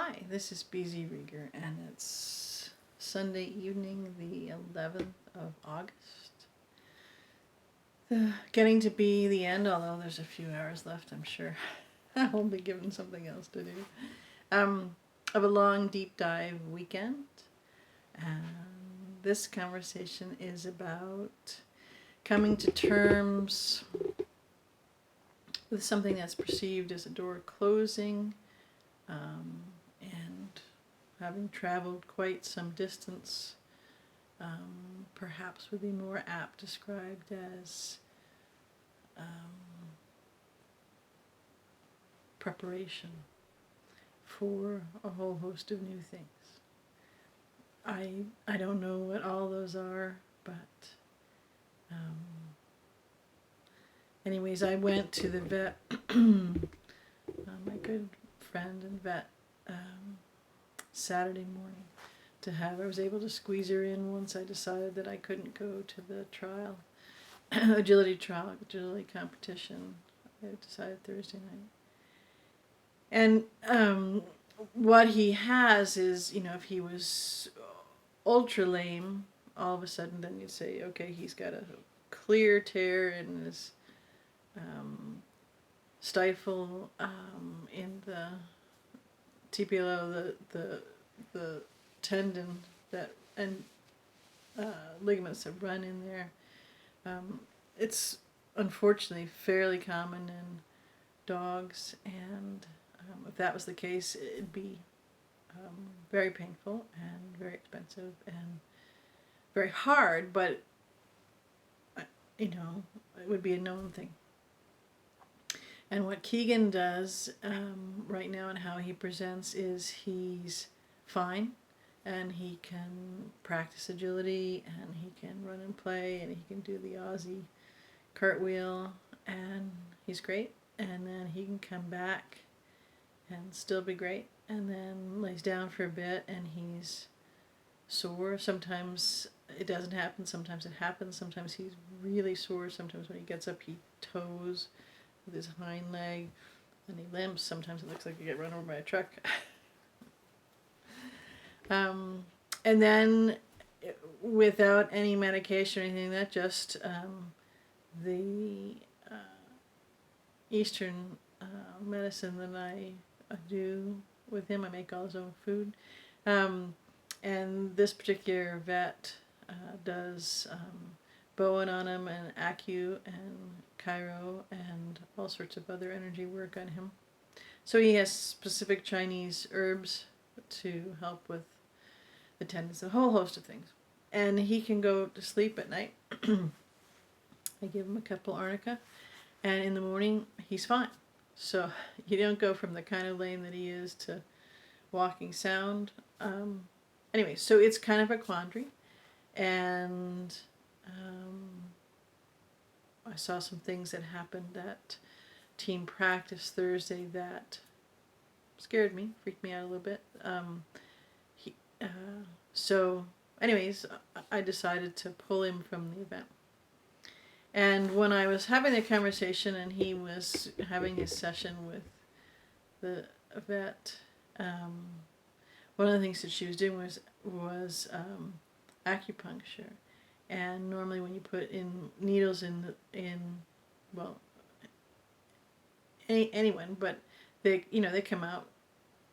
Hi, this is BZ Rieger, and it's Sunday evening, the 11th of August. Getting to be the end, although there's a few hours left, I'm sure. I'll be given something else to do. Of a long deep dive weekend. And this conversation is about coming to terms with something that's perceived as a door closing, and having traveled quite some distance, perhaps would be more apt described as preparation for a whole host of new things. I don't know what all those are, but anyways, I went to the vet, my good friend and vet, Saturday morning I was able to squeeze her in once I decided that I couldn't go to the trial, agility competition. I decided Thursday night. And what he has is, if he was ultra lame, all of a sudden then you'd say, okay, he's got a clear tear in his stifle, in the TPLO, the tendon that and ligaments that run in there. It's unfortunately fairly common in dogs, and if that was the case, it'd be very painful and very expensive and very hard, but it would be a known thing. And what Keegan does right now and how he presents is he's fine, and he can practice agility, and he can run and play, and he can do the Aussie cartwheel, and he's great. And then he can come back and still be great, and then lays down for a bit and he's sore. Sometimes it doesn't happen, sometimes it happens. Sometimes he's really sore. Sometimes when he gets up he toes with his hind leg and he limps. Sometimes it looks like he get run over by a truck. And then without any medication or anything, that just the Eastern medicine that I do with him. I make all his own food. And this particular vet does Bowen on him, and Acu and Chiro and all sorts of other energy work on him. So he has specific Chinese herbs to help with the tendons, a whole host of things. And he can go to sleep at night. I give him a couple arnica, and in the morning he's fine. So you don't go from the kind of lame that he is to walking sound. Anyway, so it's kind of a quandary, and I saw some things that happened at team practice Thursday that scared me, freaked me out a little bit. So anyways, I decided to pull him from the event. And when I was having the conversation and he was having his session with the vet, one of the things that she was doing was acupuncture. And normally when you put in needles in anyone, but they come out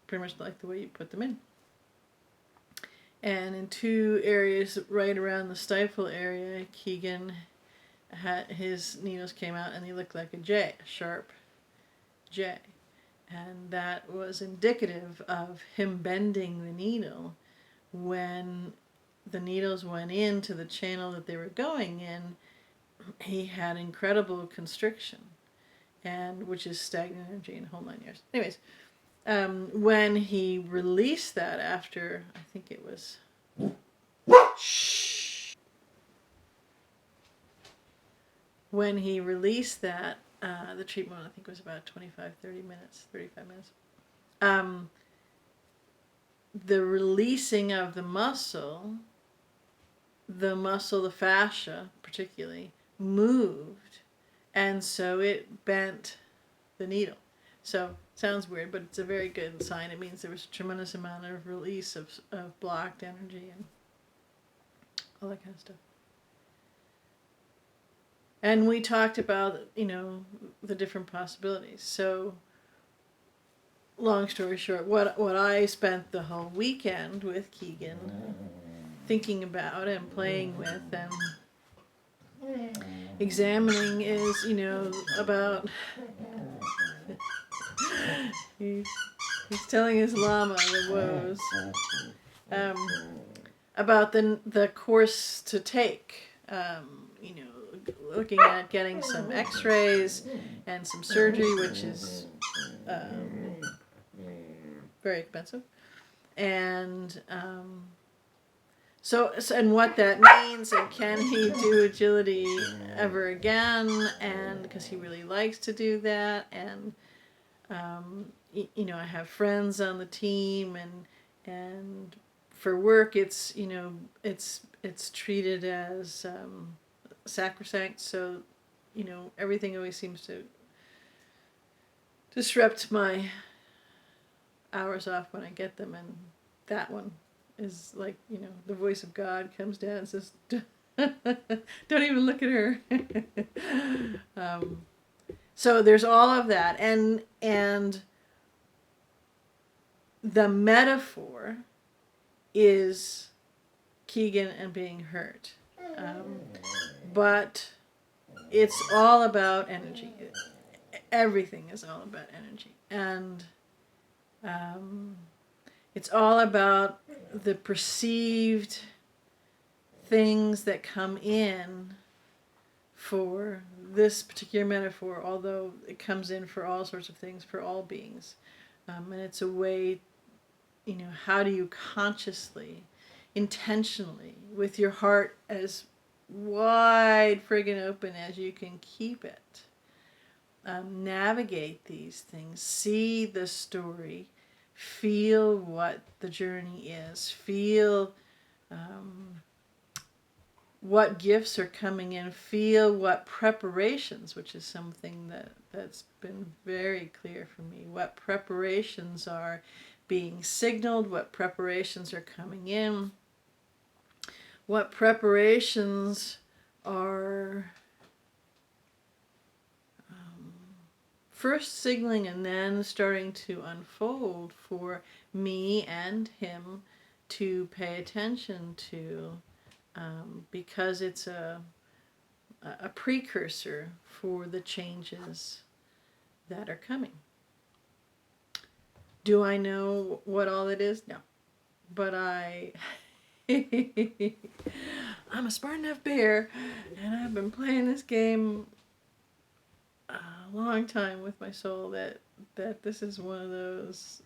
pretty much like the way you put them in. And in two areas right around the stifle area, Keegan his needles came out and they looked like a J, a sharp J. And that was indicative of him bending the needle when the needles went into the channel that they were going in. He had incredible constriction, and which is stagnant energy in a whole 9 years. Anyways, when he released that after, I think it was when he released that, the treatment I think was about 35 minutes. The releasing of the muscle, the fascia particularly, moved, and so it bent the needle. So Sounds weird, but it's a very good sign. It means there was a tremendous amount of release of blocked energy and all that kind of stuff. And we talked about, the different possibilities. So, long story short, what I spent the whole weekend with Keegan thinking about and playing with and examining is, about he's telling his llama the woes, about the course to take. Looking at getting some X-rays and some surgery, which is very expensive, and and what that means, and can he do agility ever again? And because he really likes to do that, and I have friends on the team, and for work, it's it's treated as sacrosanct. So, everything always seems to disrupt my hours off when I get them, and that one is like, the voice of God comes down and says, don't even look at her. So there's all of that, and the metaphor is Keegan and being hurt, but it's all about energy. Everything is all about energy, and it's all about the perceived things that come in for this particular metaphor, although it comes in for all sorts of things, for all beings. And it's a way, how do you consciously, intentionally, with your heart as wide friggin' open as you can keep it, navigate these things, see the story, feel what the journey is, feel what gifts are coming in, feel what preparations, which is something that's been very clear for me, what preparations are being signaled, what preparations are coming in, what preparations are first signaling and then starting to unfold for me and him to pay attention to, because it's a precursor for the changes that are coming. Do I know what all it is? No. But I'm a smart enough bear, and I've been playing this game a long time with my soul that this is one of those,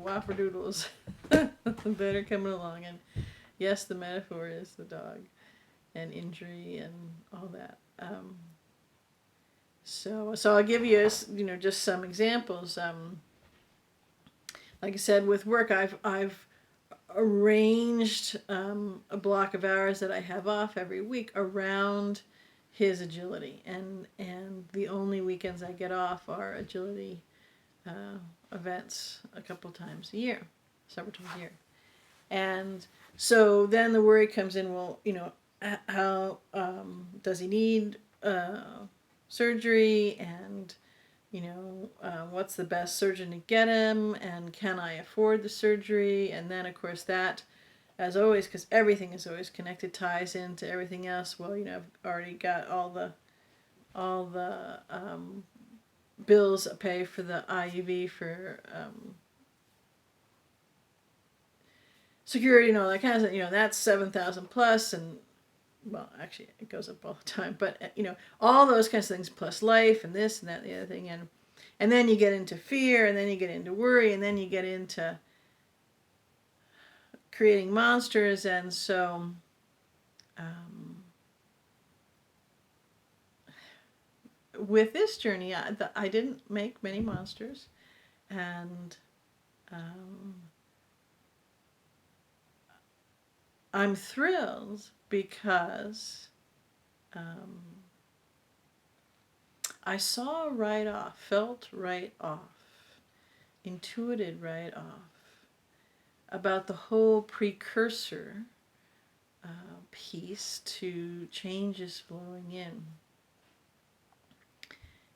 whopperdoodles that are coming along. And yes, the metaphor is the dog and injury and all that. So I'll give you, just some examples. Like I said, with work, I've arranged a block of hours that I have off every week around his agility, and the only weekends I get off are agility events a couple times a year, several times a year. And so then the worry comes in, well, how does he need surgery, and what's the best surgeon to get him, and can I afford the surgery? And then, of course, that, as always, because everything is always connected, ties into everything else. Well, I've already got all the bills I pay for the IUV for security and all that kind of stuff. That's $7,000 plus, and well, actually, it goes up all the time. But all those kinds of things, plus life and this and that and the other thing, and then you get into fear, and then you get into worry, and then you get into creating monsters. And so with this journey, I didn't make many monsters, and I'm thrilled because I saw right off, felt right off intuited right off about the whole precursor piece to changes flowing in.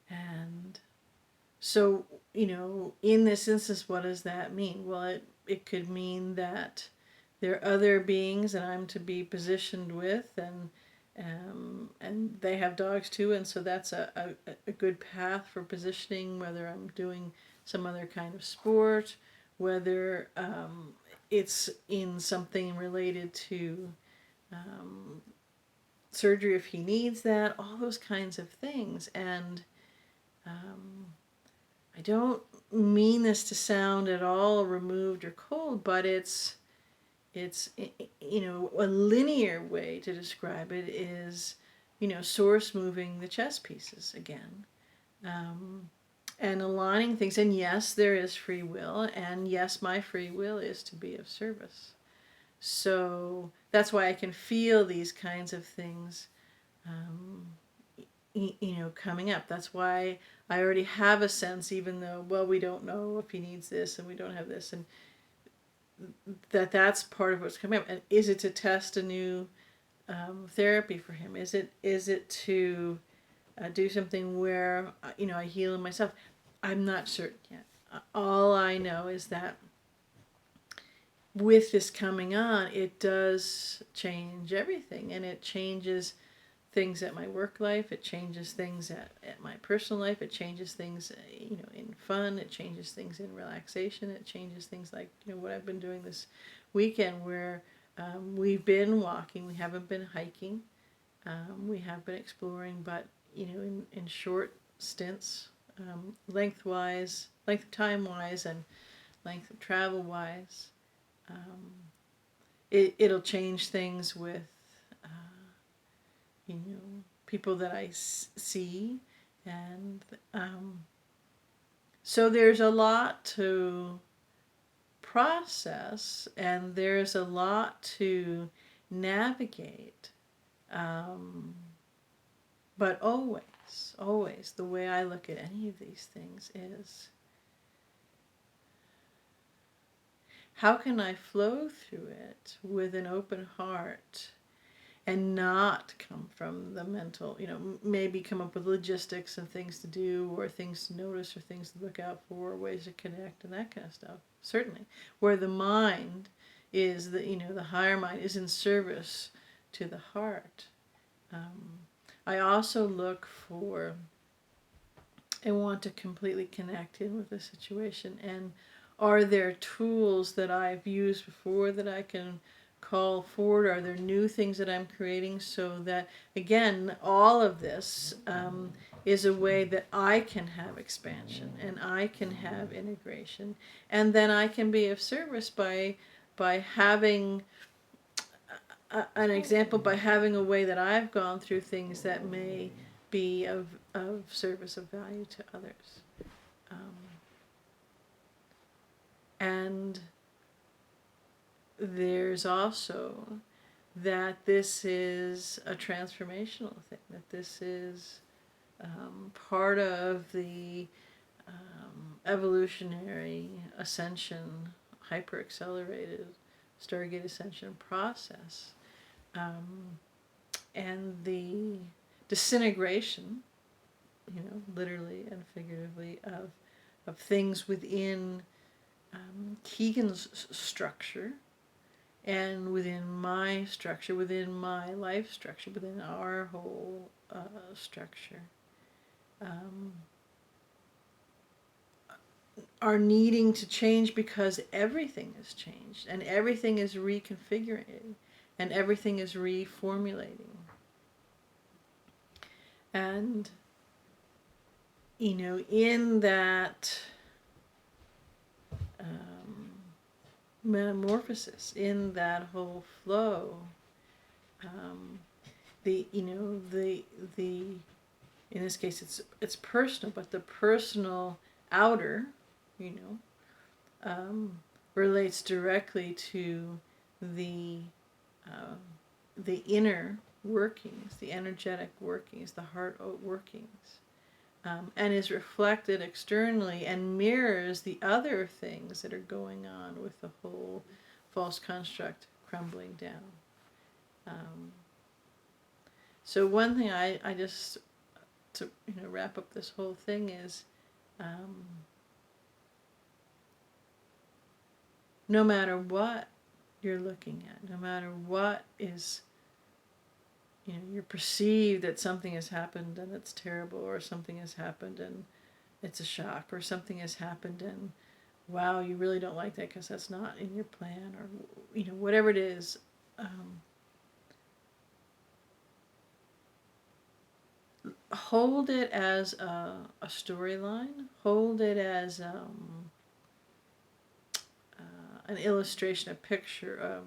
And so, in this instance, what does that mean? Well, it could mean that there are other beings that I'm to be positioned with, and they have dogs too, and so that's a good path for positioning, whether I'm doing some other kind of sport, whether it's in something related to surgery if he needs that, all those kinds of things. And I don't mean this to sound at all removed or cold, but it's a linear way to describe it is, Source moving the chess pieces again, and aligning things. And yes, there is free will, and yes, my free will is to be of service. So that's why I can feel these kinds of things, coming up. That's why I already have a sense, even though, well, we don't know if he needs this and we don't have this, and that's part of what's coming up. And is it to test a new therapy for him? Is it to do something where I heal him myself? I'm not certain yet. All I know is that with this coming on, it does change everything, and it changes things at my work life, it changes things at my personal life, it changes things in fun, it changes things in relaxation, it changes things like what I've been doing this weekend, where we've been walking, we haven't been hiking, we have been exploring, but in short stints, length of time wise and length of travel wise. It'll change things with people that I see, and so there's a lot to process, and there's a lot to navigate, but always the way I look at any of these things is, how can I flow through it with an open heart and not come from the mental, maybe come up with logistics and things to do, or things to notice, or things to look out for, or ways to connect, and that kind of stuff. Certainly. Where the mind is, the higher mind is in service to the heart. I also look for and want to completely connect in with the situation, and are there tools that I've used before that I can call forward? Are there new things that I'm creating, so that, again, all of this is a way that I can have expansion and I can have integration, and then I can be of service by having an example, by having a way that I've gone through things that may be of service, of value to others. And there's also that this is a transformational thing, that this is part of the evolutionary ascension, hyper-accelerated Stargate ascension process, and the disintegration, literally and figuratively, of things within Keegan's structure, and within my structure, within my life structure, within our whole structure, are needing to change, because everything has changed, and everything is reconfiguring, and everything is reformulating. And, in that metamorphosis, in that whole flow, the in this case it's personal, but the personal outer, relates directly to the inner workings, the energetic workings, the heart workings, and is reflected externally and mirrors the other things that are going on with the whole false construct crumbling down. Um, so one thing I just, to wrap up this whole thing is, no matter what you're looking at, no matter what is, you're perceived that something has happened and it's terrible, or something has happened and it's a shock, or something has happened and wow, you really don't like that because that's not in your plan, or whatever it is. Hold it as a storyline. Hold it as an illustration, a picture.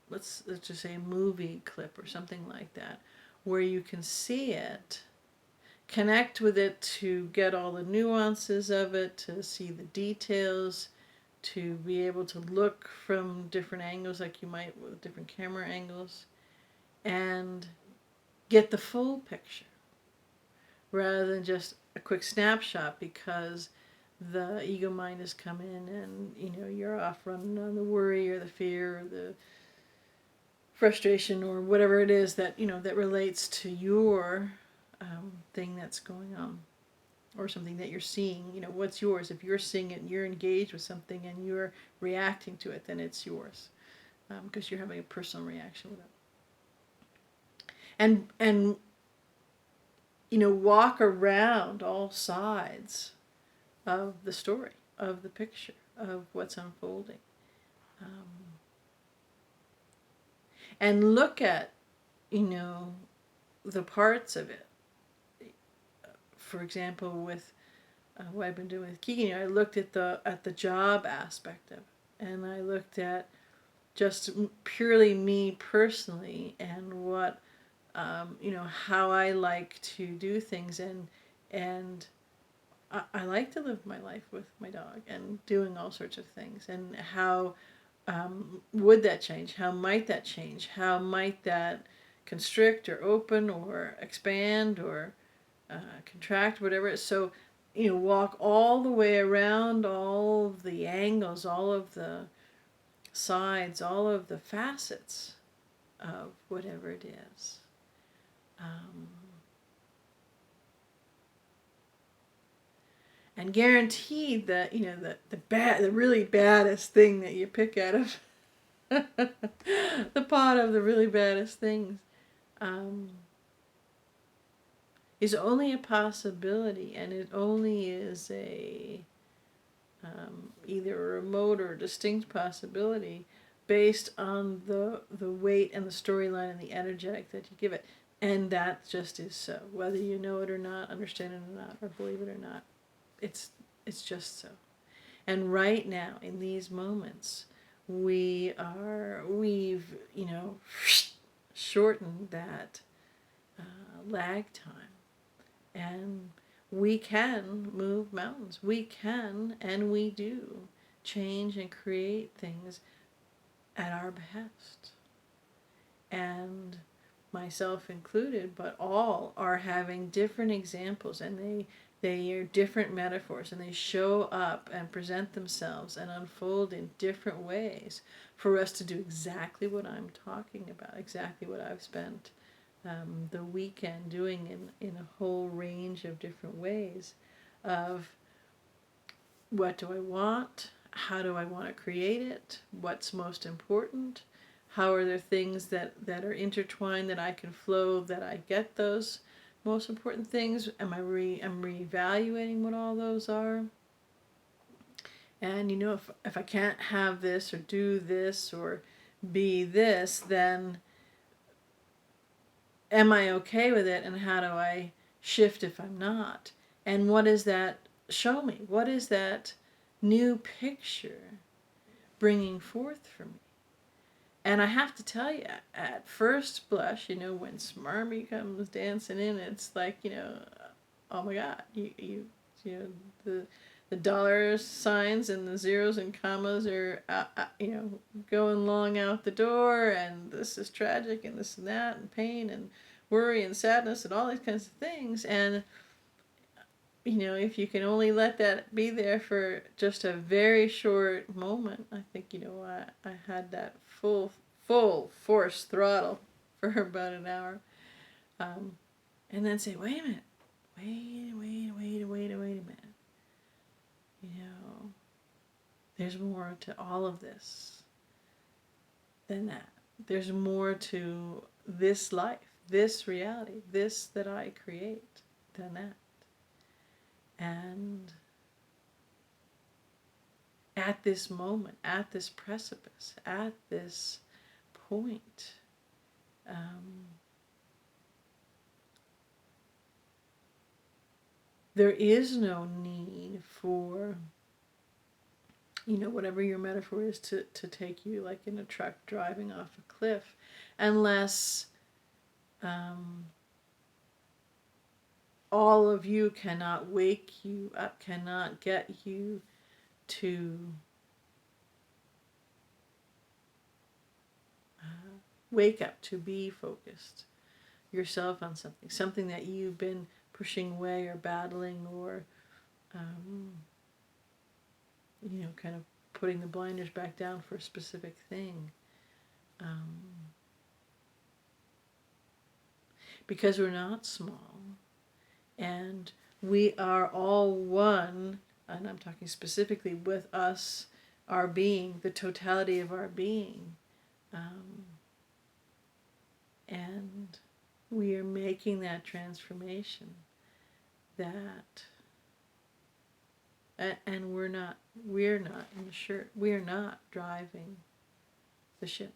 Let's just say a movie clip or something like that, where you can see it, connect with it to get all the nuances of it, to see the details, to be able to look from different angles like you might with different camera angles, and get the full picture rather than just a quick snapshot, because the ego mind has come in and you're off running on the worry or the fear or the frustration or whatever it is that that relates to your thing that's going on, or something that you're seeing. What's yours. If you're seeing it and you're engaged with something and you're reacting to it, then it's yours, because you're having a personal reaction with it. And walk around all sides of the story, of the picture, of what's unfolding, and look at the parts of it. For example, with what I've been doing with Keegan, I looked at the job aspect of it, and I looked at just purely me personally, and what how I like to do things, and I like to live my life with my dog and doing all sorts of things, and how would that change? How might that change? How might that constrict or open or expand or contract, whatever it is. So, walk all the way around, all of the angles, all of the sides, all of the facets of whatever it is. And guaranteed that the really baddest thing that you pick out of the pot of the really baddest things is only a possibility, and it only is either a remote or a distinct possibility based on the weight and the storyline and the energetic that you give it. And that just is so. Whether you know it or not, understand it or not, or believe it or not, it's just so. And right now, in these moments, we've shortened that lag time. And we can move mountains. We can, and we do, change and create things at our behest. And myself included, but all are having different examples, and they are different metaphors, and they show up and present themselves and unfold in different ways for us to do exactly what I'm talking about, exactly what I've spent the weekend doing in a whole range of different ways of what do I want, how do I want to create it, what's most important, how are there things that are intertwined that I can flow, that I get those most important things, I'm reevaluating what all those are. And if I can't have this or do this or be this, then am I okay with it, and how do I shift if I'm not? And what does that show me? What is that new picture bringing forth for me? And I have to tell you, at first blush, when Smarmy comes dancing in, it's like, oh my God, the dollar signs and the zeros and commas are, going long out the door, and this is tragic, and this and that, and pain, and worry and sadness and all these kinds of things. And, if you can only let that be there for just a very short moment, I think, I had that full force throttle for about an hour. And then say, wait a minute, wait a minute. There's more to all of this than that. There's more to this life, this reality, this that I create than that. And at this moment, at this precipice, at this point, there is no need for, whatever your metaphor is, to take you like in a truck driving off a cliff, unless all of you cannot wake you up, cannot get you to wake up, to be focused yourself on something that you've been pushing away or battling, or kind of putting the blinders back down for a specific thing. Because we're not small, and we are all one, and I'm talking specifically with us, our being, the totality of our being. And we are making that transformation, and we're not in the shirt. We are not driving the ship.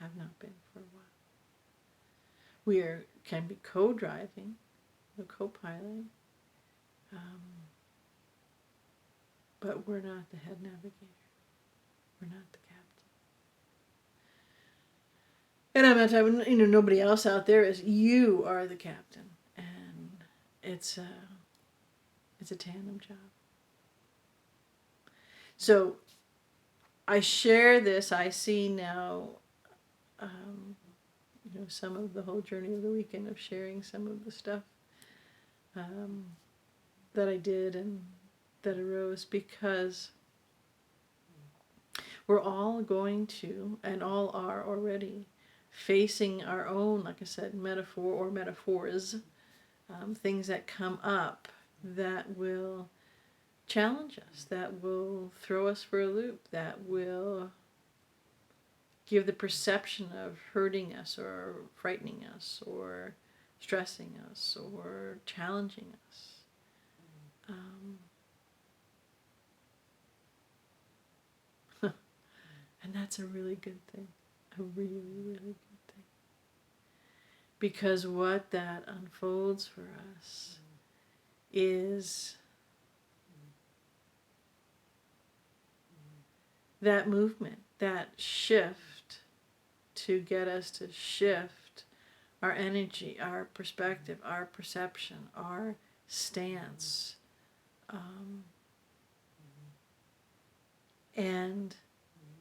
Have not been for a while. We can be co-driving, co-piloting, but we're not the head navigator. We're not the captain. And I'm not talking, nobody else out there is. You are the captain, and it's a tandem job. So I share this. I see now, some of the whole journey of the weekend of sharing some of the stuff that I did and that arose, because we're all going to, and all are already, facing our own, like I said, metaphor or metaphors, things that come up that will challenge us, that will throw us for a loop, that will give the perception of hurting us or frightening us or stressing us or challenging us. And that's a really good thing, a really, really good thing. Because what that unfolds for us is that movement, that shift, to get us to shift our energy, our perspective, our perception, our stance. And,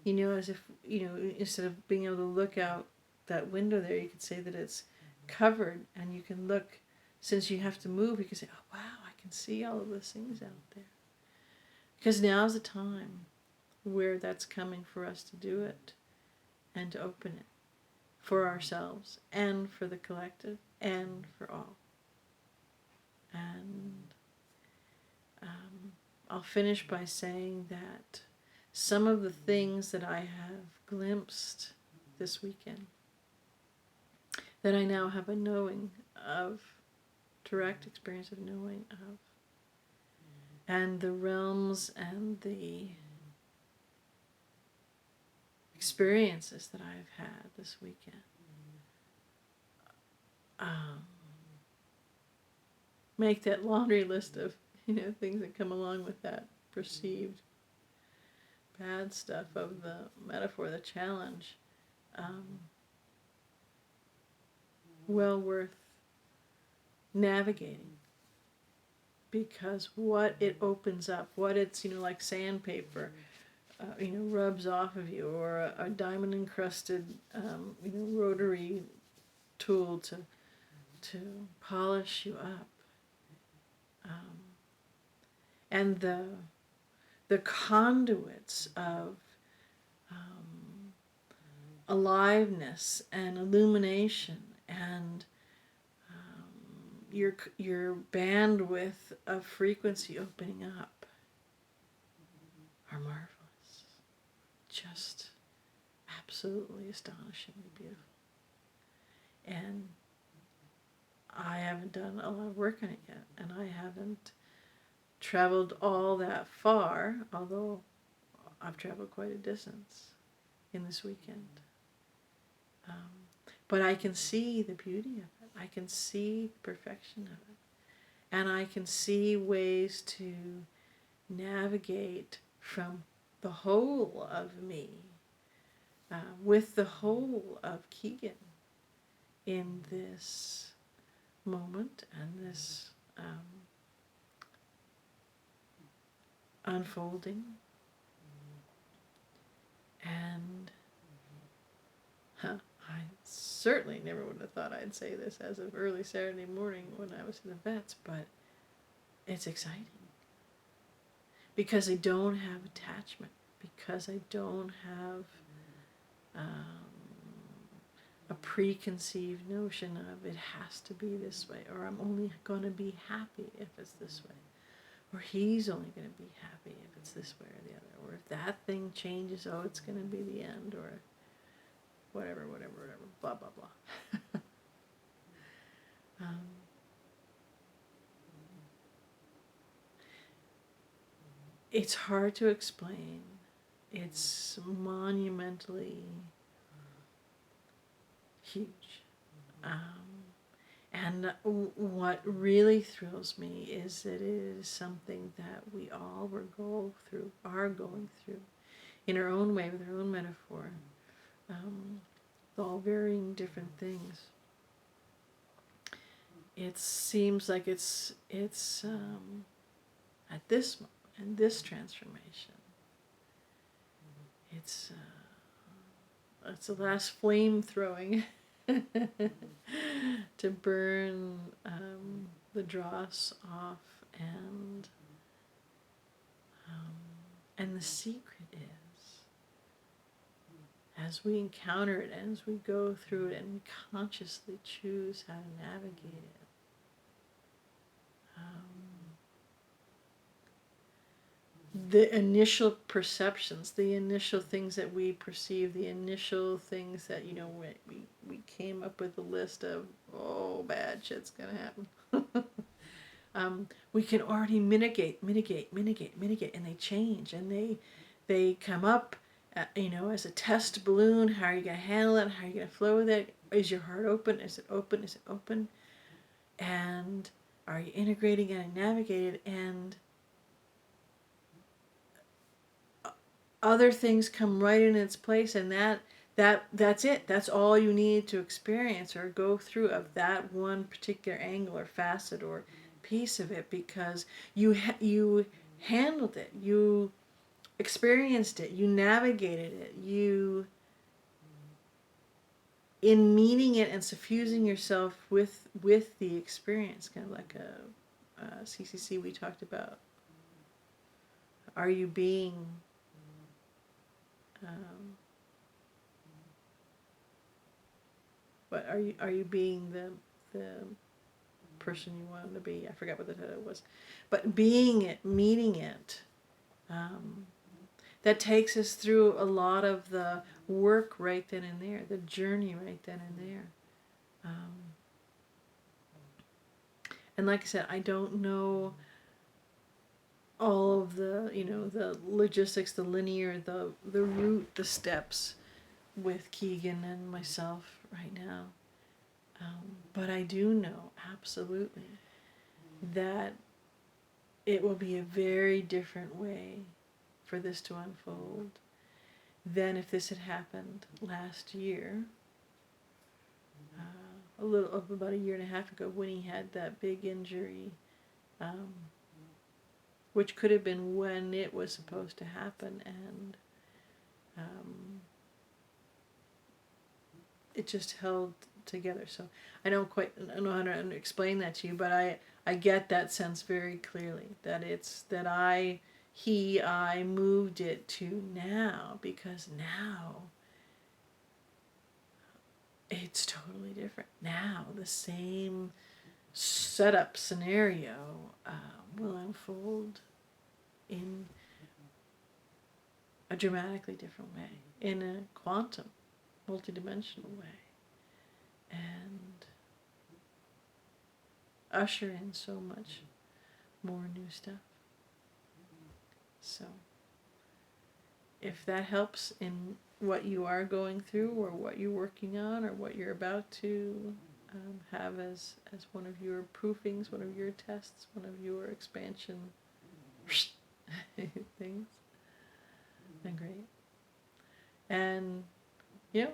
as if, instead of being able to look out that window there, you could say that it's covered, and you can look, since you have to move, you can say, oh wow, I can see all of those things out there. Because now's the time where that's coming for us to do it and to open it for ourselves and for the collective and for all. And I'll finish by saying that some of the things that I have glimpsed this weekend, that I now have a knowing of, direct experience of knowing of, and the realms and the experiences that I've had this weekend, make that laundry list of things that come along with that perceived bad stuff of the metaphor, the challenge, well worth navigating, because what it opens up, what it's like sandpaper, rubs off of you, or a diamond encrusted rotary tool to polish you up. And the conduits of aliveness and illumination and your bandwidth of frequency opening up are marvelous. Just absolutely astonishingly beautiful. And I haven't done a lot of work on it yet, and I haven't traveled all that far, although I've traveled quite a distance in this weekend. But I can see the beauty of it. I can see the perfection of it. And I can see ways to navigate from the whole of me with the whole of Keegan in this moment and this unfolding. And I certainly never would have thought I'd say this as of early Saturday morning when I was in the vets, but it's exciting. Because I don't have attachment, because I don't have a preconceived notion of it has to be this way, or I'm only going to be happy if it's this way, or he's only going to be happy if it's this way or the other, or if that thing changes, oh, it's going to be the end, or whatever, blah, blah, blah. It's hard to explain. It's monumentally huge. And what really thrills me is that it is something that we all are going through, in our own way, with our own metaphor, all varying different things. It seems like it's at this moment, in this transformation, it's the last flame throwing to burn the dross off, and the secret is, as we encounter it and as we go through it and we consciously choose how to navigate it, the initial perceptions, the initial things that we perceive, the initial things that, we came up with a list of, oh, bad shit's gonna happen. We can already mitigate, and they change, and they come up, as a test balloon. How are you gonna handle it? How are you gonna flow with it? Is your heart open? Is it open? Is it open? And are you integrating and navigated? And other things come right in its place, and that's it. That's all you need to experience or go through of that one particular angle or facet or piece of it, because you handled it, you experienced it, you navigated it, you, in meaning it and suffusing yourself with the experience, kind of like a CCC we talked about. Are you being but are you being the person you wanted to be? I forgot what the title was, but being it, meaning it, that takes us through a lot of the work right then and there, the journey right then and there. And like I said, I don't know all of the, the logistics, the linear, the route, the steps with Keegan and myself right now. But I do know absolutely that it will be a very different way for this to unfold than if this had happened last year, about a year and a half ago, when he had that big injury, which could have been when it was supposed to happen, and it just held together. So I don't quite know how to explain that to you, but I get that sense very clearly, that it's that I moved it to now, because now it's totally different. Now the same setup scenario will unfold in a dramatically different way, in a quantum, multidimensional way, and usher in so much more new stuff. So if that helps in what you are going through, or what you're working on, or what you're about to have as one of your proofings, one of your tests, one of your expansion things, then great. And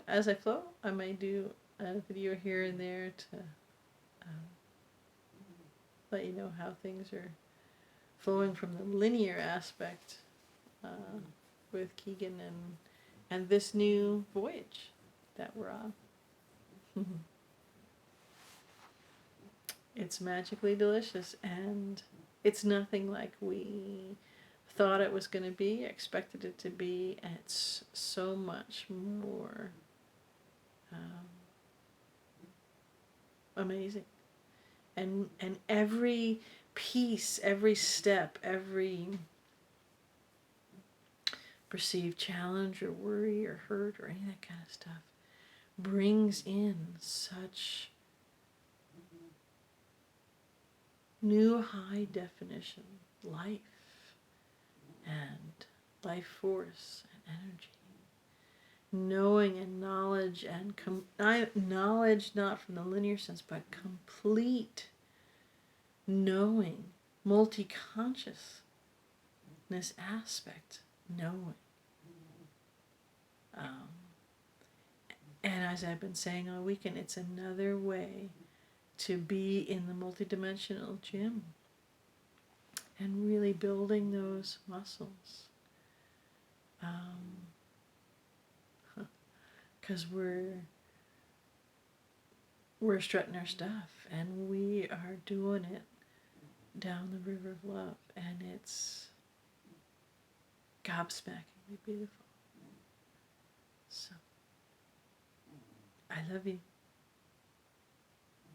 as I flow, I might do a video here and there to let you know how things are flowing from the linear aspect with Keegan and this new voyage that we're on. It's magically delicious, and it's nothing like we thought it was going to be, expected it to be, and it's so much more amazing. And every piece, every step, every perceived challenge or worry or hurt or any of that kind of stuff brings in such new high definition life and life force and energy. Knowing and knowledge, and knowledge not from the linear sense, but complete knowing, multi-consciousness aspect, knowing. And as I've been saying all weekend, it's another way to be in the multidimensional gym and really building those muscles. Because we're strutting our stuff, and we are doing it down the river of love, and it's gobsmackingly beautiful. So I love you.